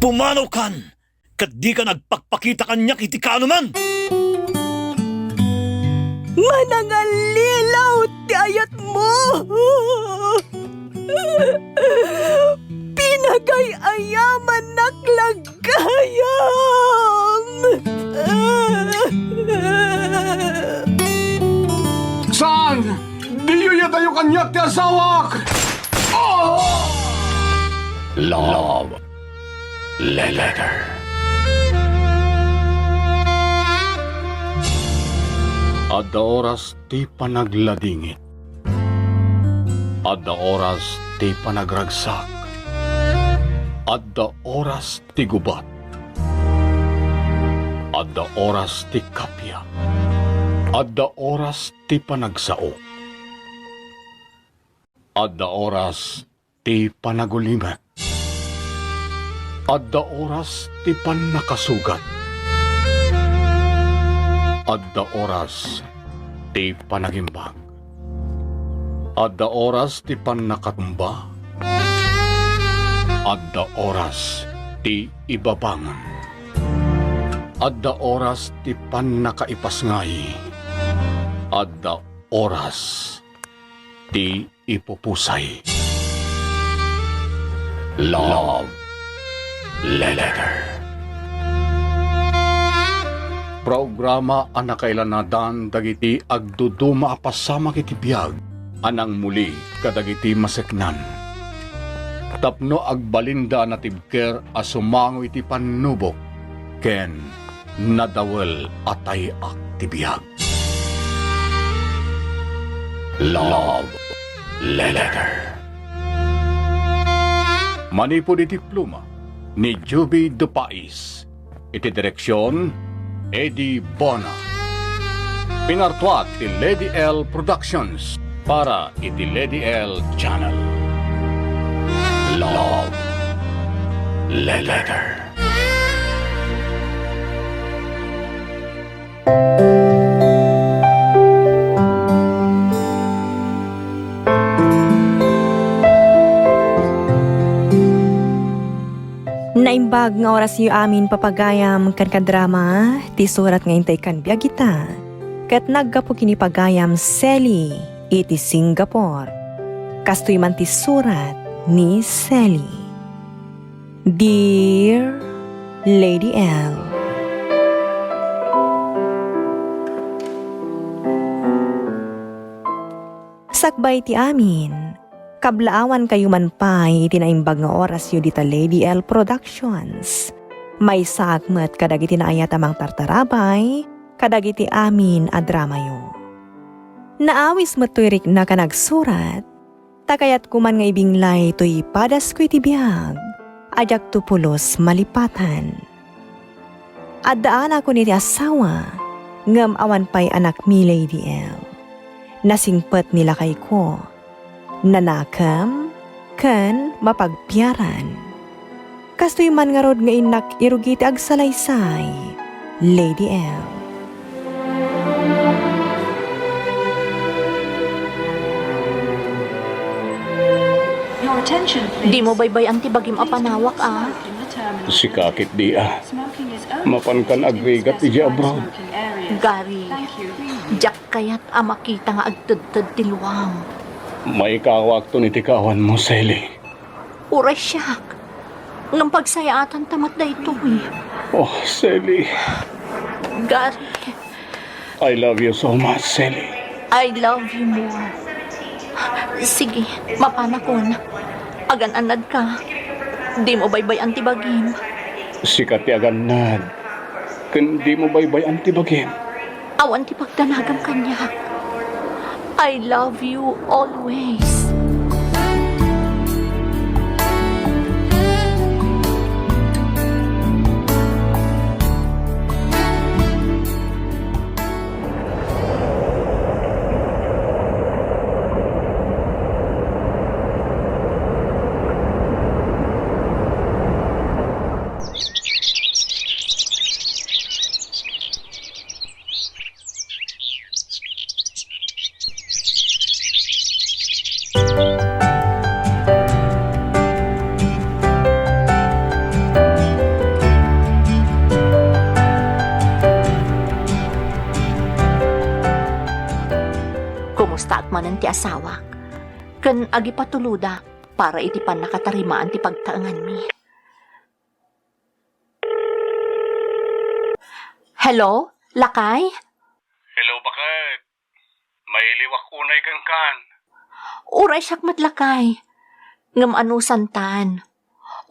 Pumanaw kan! Kat di ka nagpakpakita kanya iti ka man! Manangalilaw ti ayat mo! Pinagay-ayaman naklagayam! Saan? Di yun tayo kanyak ti asawak! Oh! Love Letter. Adda oras ti panagladingit. Adda oras ti panagragsak. Adda oras ti gubat. Adda oras ti kapya. Adda oras ti panagsao. Adda oras ti panagulimet. Adda oras ti pannakasugat. Adda oras ti panagimbag. Adda oras ti pannakatumba. Adda oras ti ibabangon. Adda oras ti pannakaipasngay. Adda oras ti ipupusay. Love Letter. Programa anakailanadan dagiti agduduma apasama kiti biyag anang muli kadagiti maseknan. Tapno agbalinda na tibker asumango iti panubok ken nadawel atay ak ti biyag. Love Letter. Manipod iti pluma ni Juby Dupais. Iti direksyon Eddie Bona. Pinartuat ti Lady L Productions para iti Lady L Channel. Love Letter. Naimbag nga oras yu amin papagayam kan kadrama, ti surat nga intay kan biyagita. Kat naggapo kini pagayam Sally, iti Singapore. Kastoy man ti surat ni Sally. Dear Lady L, sakbay ti amin, kablaawan kayo man pa iti naimbag nga oras yu dita Lady L Productions. May sakmet kadagiti naayat amang tartarabay, kadagiti amin a drama yu. Naawis matuirik na ka nagsurat, takayat kuman nga ibinglay to'y padas ko iti biyag, ajak tupulos malipatan. Addaan ako niti asawa, ngam awan pa'y anak mi Lady L. Nasingpet nila kay ko, nanakam, ken mapagpiaran. Kastoy man nga rod nga inak irugiti agsalaysay, Lady L. Di mo baybay ang tibagim apanawak Si kakit di mapankan agregat iti abroad. Gary, jak kayat makita nga agtudtud tiluwang. May kawak to ni tikawan mo, Sally. Uray siyak. Nang pagsayaatan tamat da ito Oh, Sally. Gary, I love you so much, Sally. I love you more. Sige, mapanakon. Agan-anad ka. Di mo baybay ang tibagim. Sikat ti aganad. Kundi mo baybay ang tibagim. Awan ti pagdanagam kanya. I love you always. kasta akmanan ti asawak. Kan agi patuluda para iti pan nakatarimaan ti pagtaangan mi. Hello? Lakay? Hello, bakit? May liwak unay kang kan. Uray siyak matlakay. Ngam ano santan.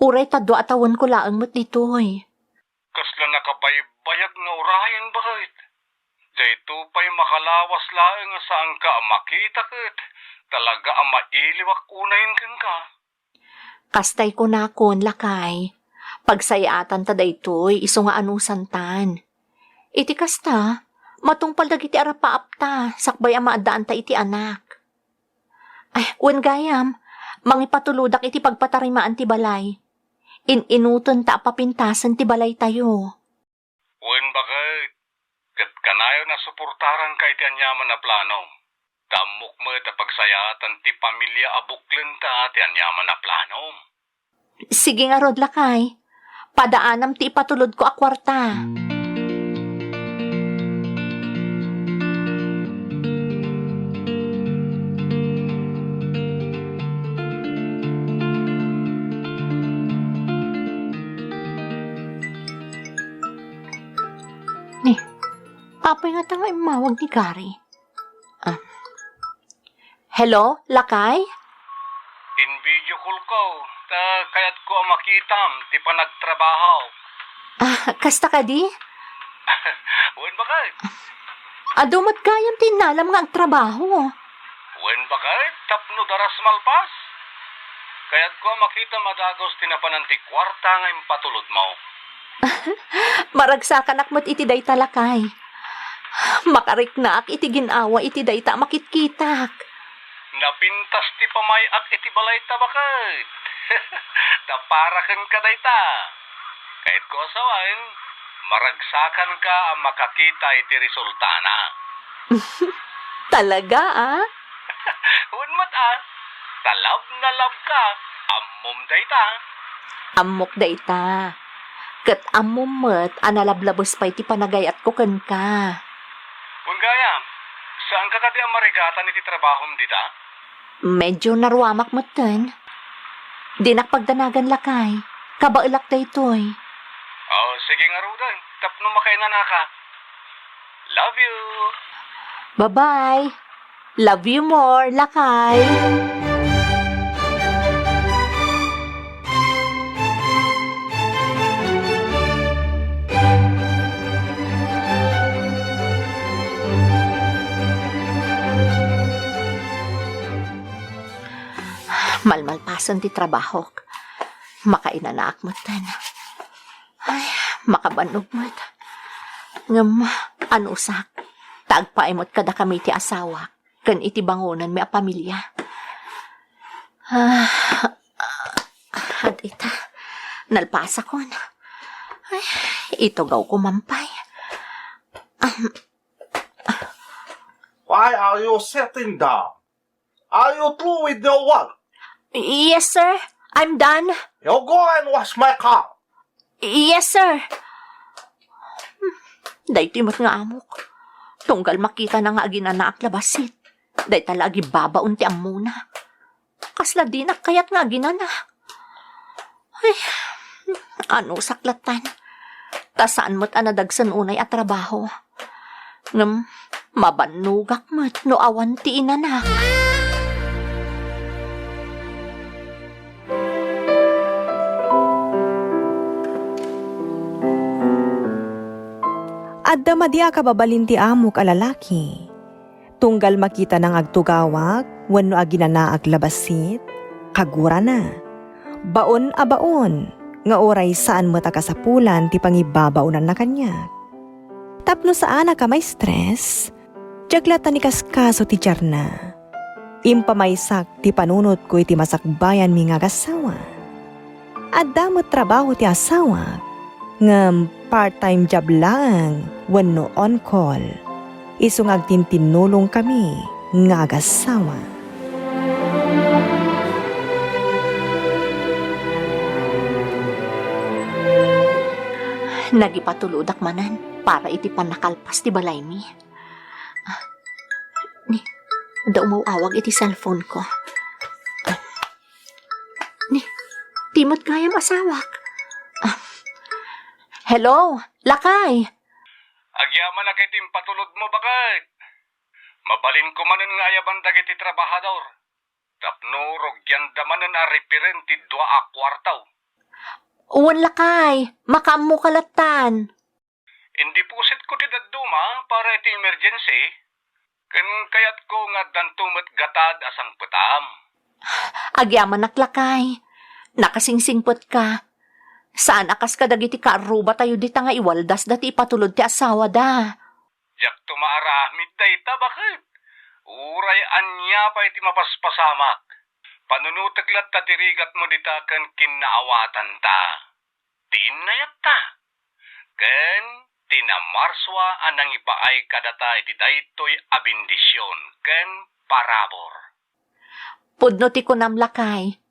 Uray tadwa atawan ko laang mat ditoy. Kasla nakabaybayag nga urayan, bakit? Dito pa'y makalawas laang saan ka makita kat. Talaga ang mailiwak unayin kang ka. Kastay ko na kon, lakay. Pagsayatan ta daytoy, iso nga anusan tan. Iti kasta, matungpal dagiti arapaapta, sakbay ang maadaan ta iti anak. Ay, wen gayam, mangipatuludak iti pagpatarimaan ti balay. Inuton ta papintasan ti balay tayo. Wen bakit? Kat kanayo na suportaran kay ti anyaman na plano. Tamok mo ta pagsayatan ti pamilya abuklen ta ti anyaman na plano. Sige nga rod, lakay. Padaanam ti ipatulod ko a kwarta. Apay nga tanga imawag ni Gary. Hello, lakay? In video call ko, kaya't ko ang makitam, ti pa nagtrabaho. Kasta ka di? Wen bakit? Adumot kayang tinalam nga ang trabaho. Wen bakit? Tapno daras malpas? Kaya't ko ang makita madagos tinapanan ti kwarta nga impatulod mo. Maragsakan akmat iti day talakay. Makarik na ak iti ginawa iti day ta makitkitak. Napintas ti pamay at iti balay ta bakit? Taparakan ka day ta. Kahit ko asawan, maragsakan ka ang makakita iti resultana. Talaga Wen mat talab na lab ka, ammom day ta. Amok day ta. Kat amumet analablabos pa iti panagayat ko ken ka. Wen gaya, saan ka kadi ang marigatan iti trabahom dita? Medyo narwamak matan. Di nakpagdanagan lakay. Kabailak da itoy. Oh, sige nga rudan. Tapno makainan na ka. Love you. Bye-bye. Love you more, lakay. Malmalpasan ti trabaho. Makainanaak mo tan. Ay, makabanog mo. Ngam, anusak. Tagpaimot kada kami ti asawa. Kan iti bangunan may pamilya. Had ita. Nalpasa ko na. Ay, ito gaw kumampay. Why are you sitting down? Are you through with your work? Yes, sir. I'm done. You go and wash my car. Yes, sir. Day timot nga amok. Tunggal makita na nga ginanaak labasit. Day talagi babaon ti amuna. Kasla di na kayat nga ginana. Ay, ano saklatan. Tasaan mo't anadagsan unay at trabaho. Ngam, mabanugak mo't no awan ti inanak. Adda madya kababalin ti amok a lalaki. Tunggal makita ng agtugawak, wenno aginanaag labasit, kagura na. Baon a baon, nga oray saan mo takasapulan ti pangibabaunan na kanya. Tapno saan ka may stress, jaglata ni kaskaso ti tiyarna. Impamaysak ti panunot ko iti masakbayan mi nga gasawa. Adda mo trabaho ti asawa, ngam part-time job lang, wenno on call. Isong agtintinulong kami nga agasawa. Nagipatuludak manan para iti panakalpas ti balay mi. Da umawawag iti cellphone ko. Ni, timot gayam asawak. Hello, Lakay. Agyaman na kitim patulod mo bakit? Mabalin ko manen nga ayaban dagiti trabahador. Tapno rogyan damanen a referenti 2 a kwartaw. Uwan Lakay, makamu kalatan. Indi pusit ko ti dadduma para iti emergency. Ken kayat ko nga dantumet gatad asang petam. Agyaman Lakay. Nakasingsingpot ka. Saan akas ka dagiti kaaruba tayo dita nga iwaldas dati ipatulod ti asawa da. Jak tumaaramid dayta bakit? Uray anya pa iti mapaspasamak. Panunutaglat ta tirigat mo dita ken kinaawatan ta. Tinayat ta. Ken tinamarswa anang ipaay kadata iti daytoy abindisyon ken parabor. Pudno ti kunam Lakay.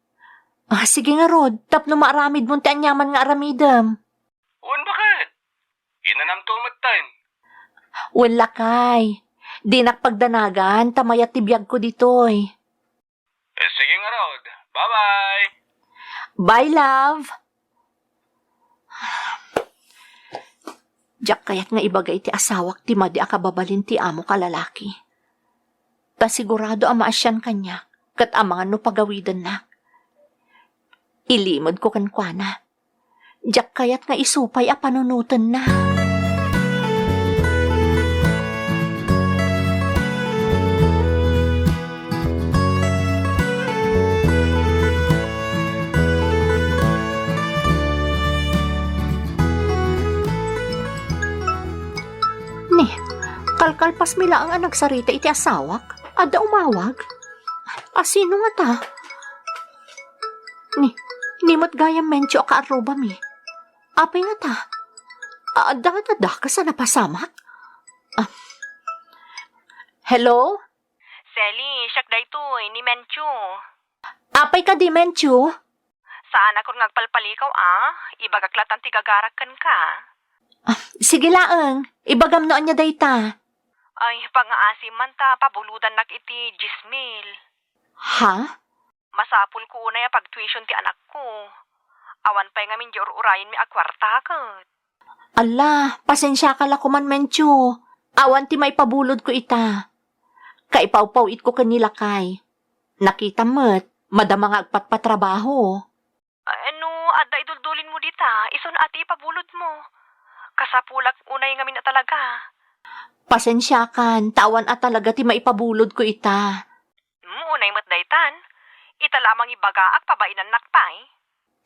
Sige nga Rod, tapno maaramid mo ti anyaman nga aramidem. Un bakit? Inanam tumat tayo. Uwan Lakay. Di nakpagdanagan, tamayat ti biyag ko ditoy. Sige nga Rod. Bye-bye. Bye, love. Diyak kayat nga ibagay ti asawak ti madi akababalin ti amo kalalaki. Pasigurado ang maasyan kanya, kat amangan no pagawidan na. Ilimod ko kankwana. Diyak kayat nga isupay a panunutan na. Ni, kalkalpas mila ang nagsarita iti asawak. Ada umawag. Sino nga ta? Nimot gayam mencho ka aruba mi. Apay nga ta? Ada ka sa napasamak? Hello? Sally, siyak da ito, ni Menchu. Apay ka di mencho? Saan ako ngagpalpalikaw, Ibagaklatan ti gagarakan ka. Sige laeng, ibagam noon niya dayta. Ay, pangaasim man ta, pabuludan nak iti 10,000. Ha? Masapul ko unay pag-tuition ti anak ko. Awan pa'y nga min di urayin mi akwarta kat. Ala, pasensya ka la kuman mencho. Awan ti may pabulod ko ita. Kaipaw-paw it ko kanila kay. Nakita mo't, madama nga agpatpatrabaho. Ano, adda iduldulin mo dita, ison ati ipabulod mo. Kasapulak unay nga min na talaga. Pasensya kan, tawan at talaga ti maipabulod ko ita. Unay mat daytan. Ita lamang ibagaak pabainan nakpay.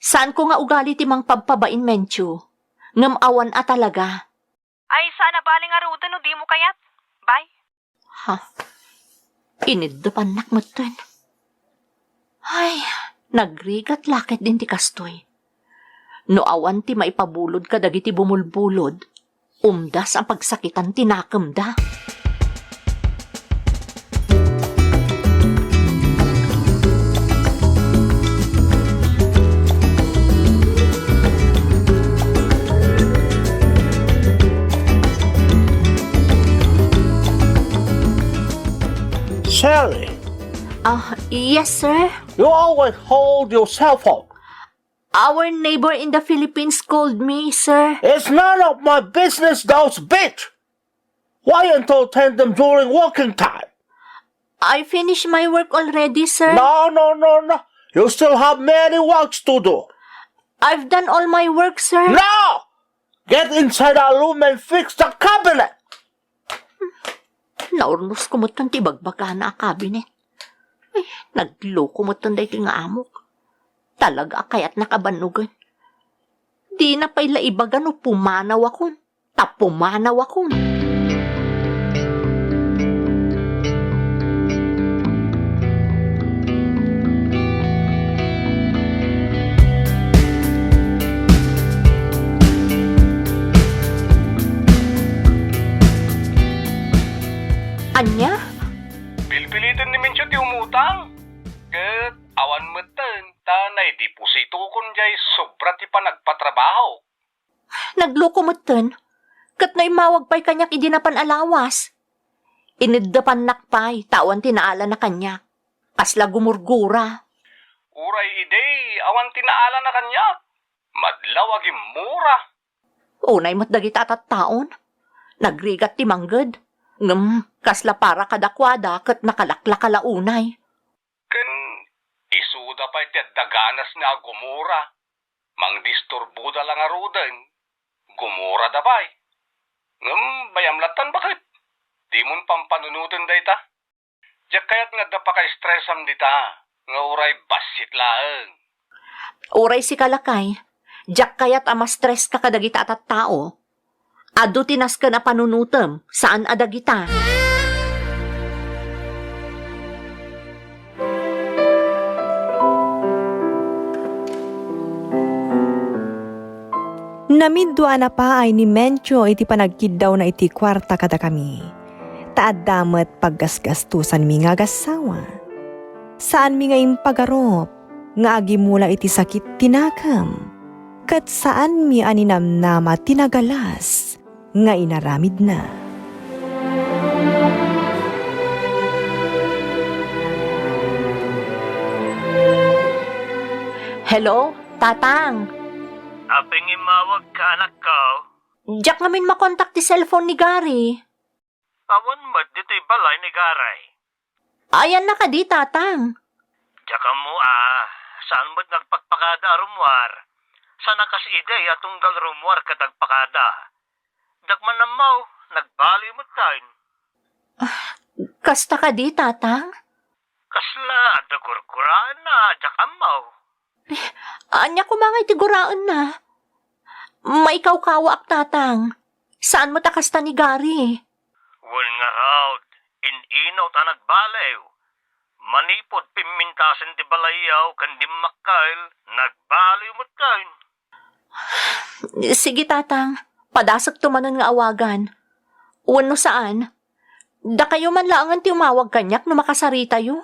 Saan ko nga ugali ti mang pagpabain mencho? Ngam awan at talaga. Ay, sana baling arudan o di mo kayat. Bye. Ha? Iniddapan nakmatan. Ay, nagrigat lakit din ti kastoy. No awan ti maipabulod ka dagiti bumulbulod, umdas ang pagsakitan tinakemda. Sally, Yes sir. you always hold your cell phone. Our neighbor in the Philippines called me, sir. It's none of my business, those bitch. Why until tandem during working time? I finished my work already, sir. No. You still have many works to do. I've done all my work, sir. Now, get inside our room and fix the cabinet. Naurnos ko mo ti bagbaga na kabinet. Ay, nagloko mo dahil nga amok. Talaga kaya't nakabanugan. Di na pa'y laibagan o pumanaw akon. Tapumanaw akon. Anya? Pilpilitin ni Mencho ti umutang. Ket awan meten tanay deposito kun jay sobra ti panagpatrabaho. Nagloko mo tan. Kat na imawag pa'y kanyak idinapan alawas. Iniddapan nakpay, tawan tinaala na kanya. Kasla gumurgura. Uray ide, awan tinaala na kanya. Madlawag mura. Unay mo't dagita at taon. Nagrigat ti manggad. Kasla para kadakwada kat nakalaklak kalaunay. Ken isuda pa iti daganas na gumura. Mang disturbuda lang arudan. Gumura da pa'y. Bayamlatan bakit? Di mon pampanunutan da ita. Diyak kaya't nga da pa ka-stressam dita. Nga uray basit laeng. Uray si kalakay. Diyak kaya't ama-stress ka kadagita at tao. Adu tinas ka na panunutem. Saan adagita? Namidwa na pa ay ni Mencho iti panagkid daw na iti kwarta kada kami. Taad damat paggasgastusan mi nga gasawa. Saan mi nga impagarop, nga agimula iti sakit tinakam. Kat saan mi aninamnama tinagalas, nga inaramid na. Hello, Tatang. Apeng imawag ka anak ko. Diyak ngamin makontak ti cellphone ni Gary. Awan mo dito'y balay ni Garay. Ayan na ka di, Tatang. Diyan mo saan mo't nagpagpakada arumwar? Sana kas ide atunggal rumwar katagpakada. Dagman na mo, nagbali mo tayo. Kasta ka di, Tatang? Kasla, adagurkuraan na, diyan mo. Anya ko mga itiguraan na. Maikaw kawa ak, Tatang. Saan mo takasta ni Gary? Wal nga raw, ininaw ta nagbalaw. Manipod pimintasan ti balayaw, kandi makkail, nagbalaw mo tayo. Sige, Tatang. Padasak tumanan nga awagan. Uwan no saan? Da kayo man laangan ti umawag kanyak no makasarita yo?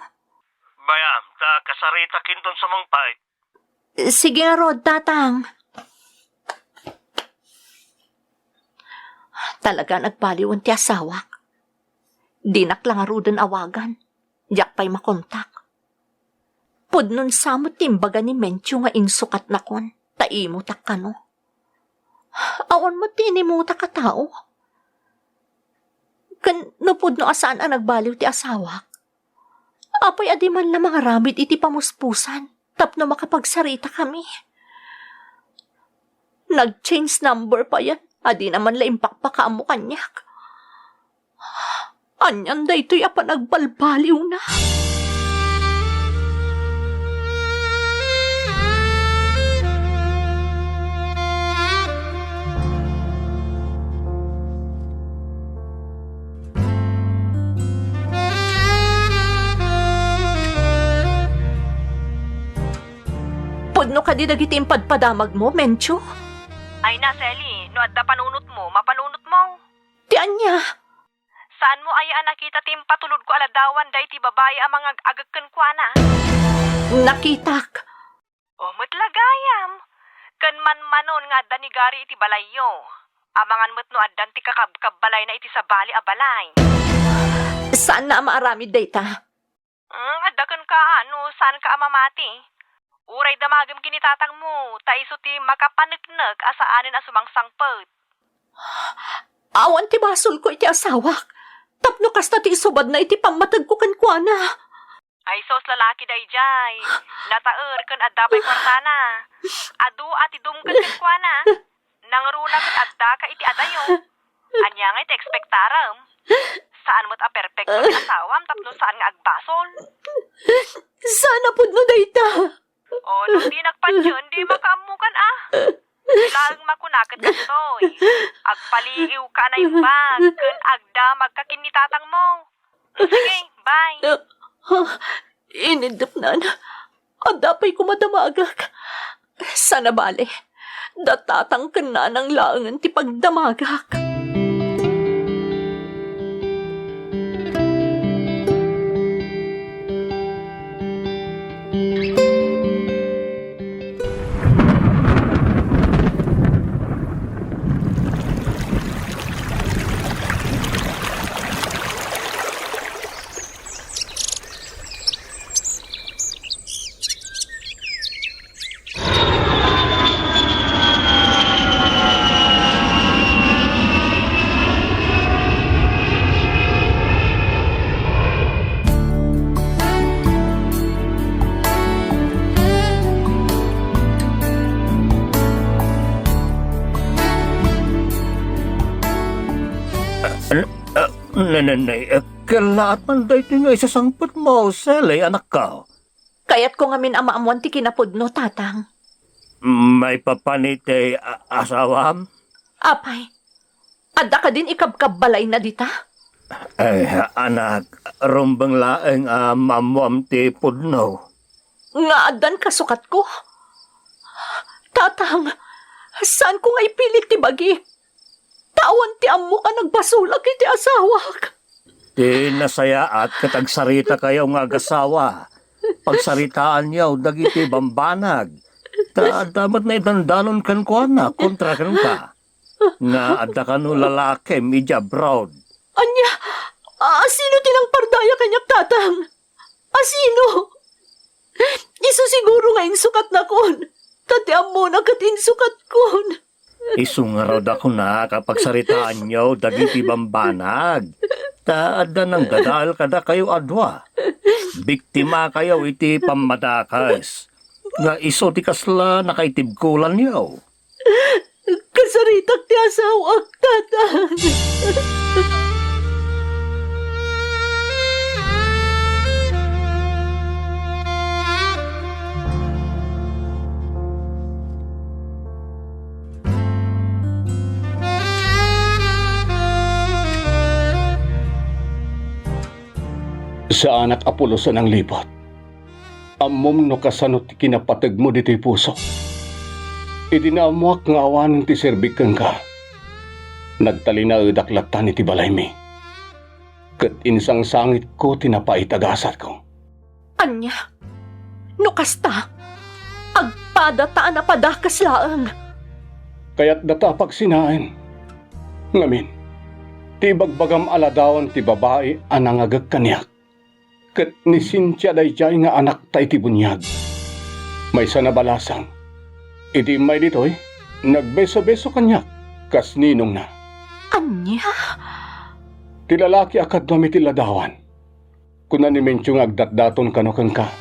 Bayam, ta kasarita kinton sa mong pait. Sige nga, Rod, Tatang. Talaga nagbaliwan ti asawak. Dinak lang arudan awagan. Diyak pa'y makontak. Pudnon samot timbaga ni Mencho nga insukat na kon. Taimo tak ka no. Awan mo tinimuta ka tao. Kan napudno asaan ang nagbaliw ti asawak. Apay adi man lang mga ramid iti pamuspusan. Tapno makapagsarita kami. Nag-change number pa yan. Adi naman laimpakpaka mo kanyak. Anyan da ito'y apa nagbalbaliw na. Pudno ka di dagiti impadpadamag mo, Mencho? Ay na, Selly, no adda panunot mo, mapanunot mo. Ti anya? Saan mo ay nakita tim patulod ko aladawan day ti babae ang mga agagkan kwa na? Nakitak. O matlagayam. Kan man manon nga adda ni Gary iti balayyo. Amangan mo't no addan ti kakabbalay na iti sa bali a balay. Saan na maaramid data? Adda kan ka saan ka amamati? Uray damagam kinitatang mo, taiso ti makapanagnag asaanin a sumangsangpet. Awan ti basol ko iti asawak. Tapno kasta ti isubad na iti pamatag ko kankwana. Ay sos lalaki day jay. Nataer kan adda pa'y kwartana. Adu ati dumkan kankwana. Nangruna kan adda ka iti adayo. Anya nga iti ekspektaram. Saan mo't a perfecto ti asawam tapno saan nga agbasol. Sana pud no data. O, nung di nagpansyon, di makaamukan Lagang makunakat ka to'y. Agpaliiw ka na yung bag, kun agda magkakinitatang mo. Sige, bye. Inidap na. Adapay ko madamagak. Sana bale, datatang ka na ng laangan ti pagdamagak. Nanay, kalaat man dahi ito nga isasangpot mo, Sally, anak ka. Kayat ko nga min amaamuan ti kinapudno, tatang. May papanite asawam? Apay, adda ka din ikabkabbalay na dita? Ay, anak, rumbang laeng mamuam ti pudno. Nga adan kasukat ko. Tatang, saan ko nga ipilit ti bagi? Tawan ti amo ka nagbasulak iti asawak. Ti nasaya at katagsarita kayo nga agasawa. Pagsaritaan niyaw, dagiti bambanag. Dapat na itandanon kan ko na, kontra kan ka. Nga adda ka no lalaki, midya broad. Anya, sino tinang pardaya kanyak tatang? Sino? Iso siguro nga insukat na kon. Tatiam mo na katinsukat kon. Isungaraw da ko na kapag saritaan niyaw, dagiti bambanag. Adda nang dadal kada kayo adwa. Biktima kayo iti pamadakas. Nga iso ti kasla nakaitibkulan niyaw. Kasaritak ti asawak, tatang. Sa anak Apoloso ng lipat, amom no kasano ti kinapatag mo dito'y puso. Idinamuak nga awan ti serbikan ka. Nagtalina daklatan iti balay mi. Kat insang sangit ko tinapaitagasat ko. Anya, no kasta, agpadataan na padakas laang. Kaya't datapag sinain. Ngamin, ti bagbagam aladawan ti babae anangagag kanyak. Kat ni Cynthia dayjay nga anak ta iti bunyag. May sanabalasang. Iti may ditoy, nagbeso-beso kanyak, kas ninong na. Anya? Ti lalaki akad dami ti ladawan. Kuna ni mentyong agdatdaton kanokang ka,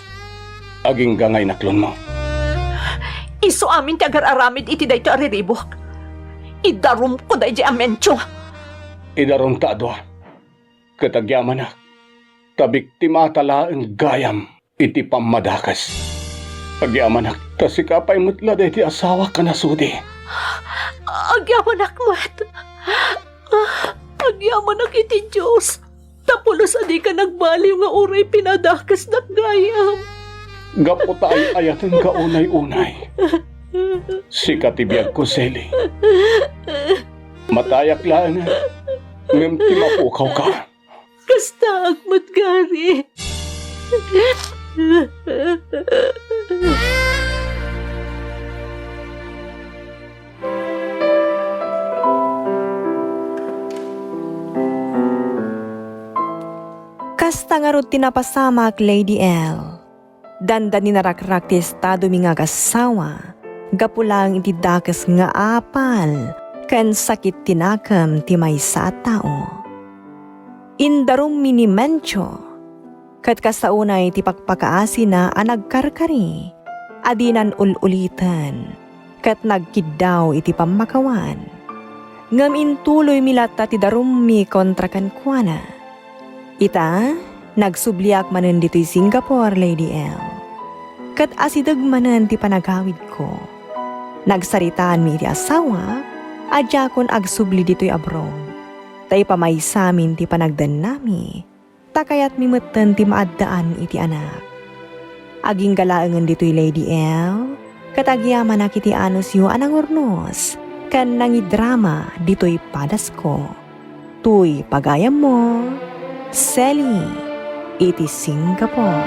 aging gangay naklon mo. Iso amin ti agar-aramid iti dayto ariribok. Idarum ko dayjay amencho. Idaron ta adwa. Katagyaman na, kabiktima tala ang gayam iti pamadakas. Agyaman na, tasikapay mutla dahi ti asawa ka nasudi. Agyaman akmat. Agyaman ak iti Diyos. Tapulos adi ka nagbaliw nga uray pinadakas na gayam. Gapo tayo ayatin ka unay-unay. Sikatibiyag ko, Sally. Matayak lang nga. Ngam timapukaw ka. Kasta akmat gari. Kasta nga rod tinapasamak, Lady L. Danda ni narakrak ti estado mi nga kasawa. Gapulang iti dakas nga apal. Kan sakit tinakam ti maysa a tao. Indarum minimencho. Kat kasaunay ti pakpakaasi na anagkarkari. Adinan ululitan. Kat nagkiddaw iti pamakawan. Ngam intuloy milata ti darum mi kontra kankwana. Ita, nagsubliak manen dito'y Singapore, Lady L. Kat asidag manen ti panagawid ko. Nagsaritaan mi iti asawa, adya kon agsubli dito'y abroad. Tay pamaysamin ti panagdan nami, takayat mi metten ti maaddaan iti anak. Aging galaengan dito'y Lady L, kat agyaman na kiti anos yu anang urnos, kan nangidrama dito'y padas ko. Tuy pagayam mo, Sally, iti Singapore.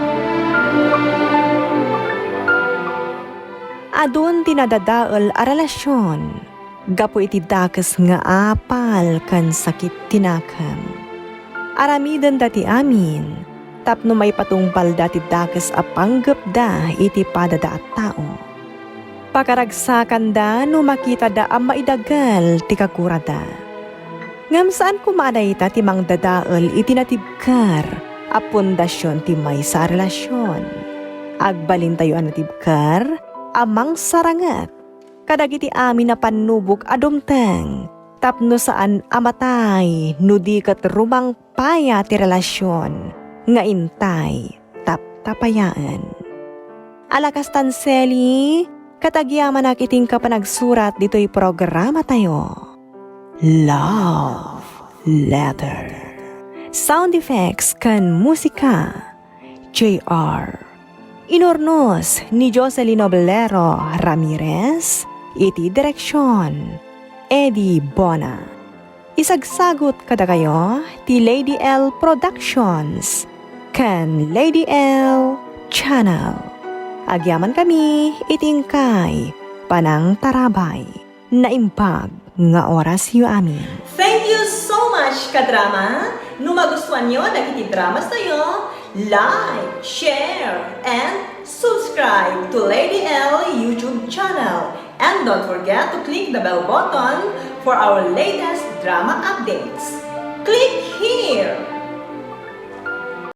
Adun tinadadaol a relasyon, gapo iti dakas nga apal kan sakit tinakam. Aramidan dati amin, tapno may patungpal dati dakas a panggap da iti padada at tao. Pakaragsakan da no makita da ang maidagal ti kakurada. Ngam saan kumadayta ti mang dadaol iti natibkar a pundasyon ti may sa relasyon. Agbalin tayo ang natibkar amang sarangat. Kadagiti amin na panubok adumteng Tapno saan amatay, nudi kat rumang paya ti relasyon, nga intay, taptapayaan. Alakas tanseli, katagyaman nakiting ka pa nagsurat dito'y programa tayo. Love Letter. Sound effects kan musika. J.R. Inornos ni Jocelyn Oblero Ramirez. Iti direksyon. Eddie Bona. Isagsagot kada kayo ti Lady L Productions. Kan Lady L Channel. Agyaman kami itingkay panang tarabay. Naimbag nga oras yu amin. Thank you so much, kadrama! No magustuhan nyo dagiti dramas tayo, like, share, and subscribe to Lady L YouTube channel. And don't forget to click the bell button for our latest drama updates. Click here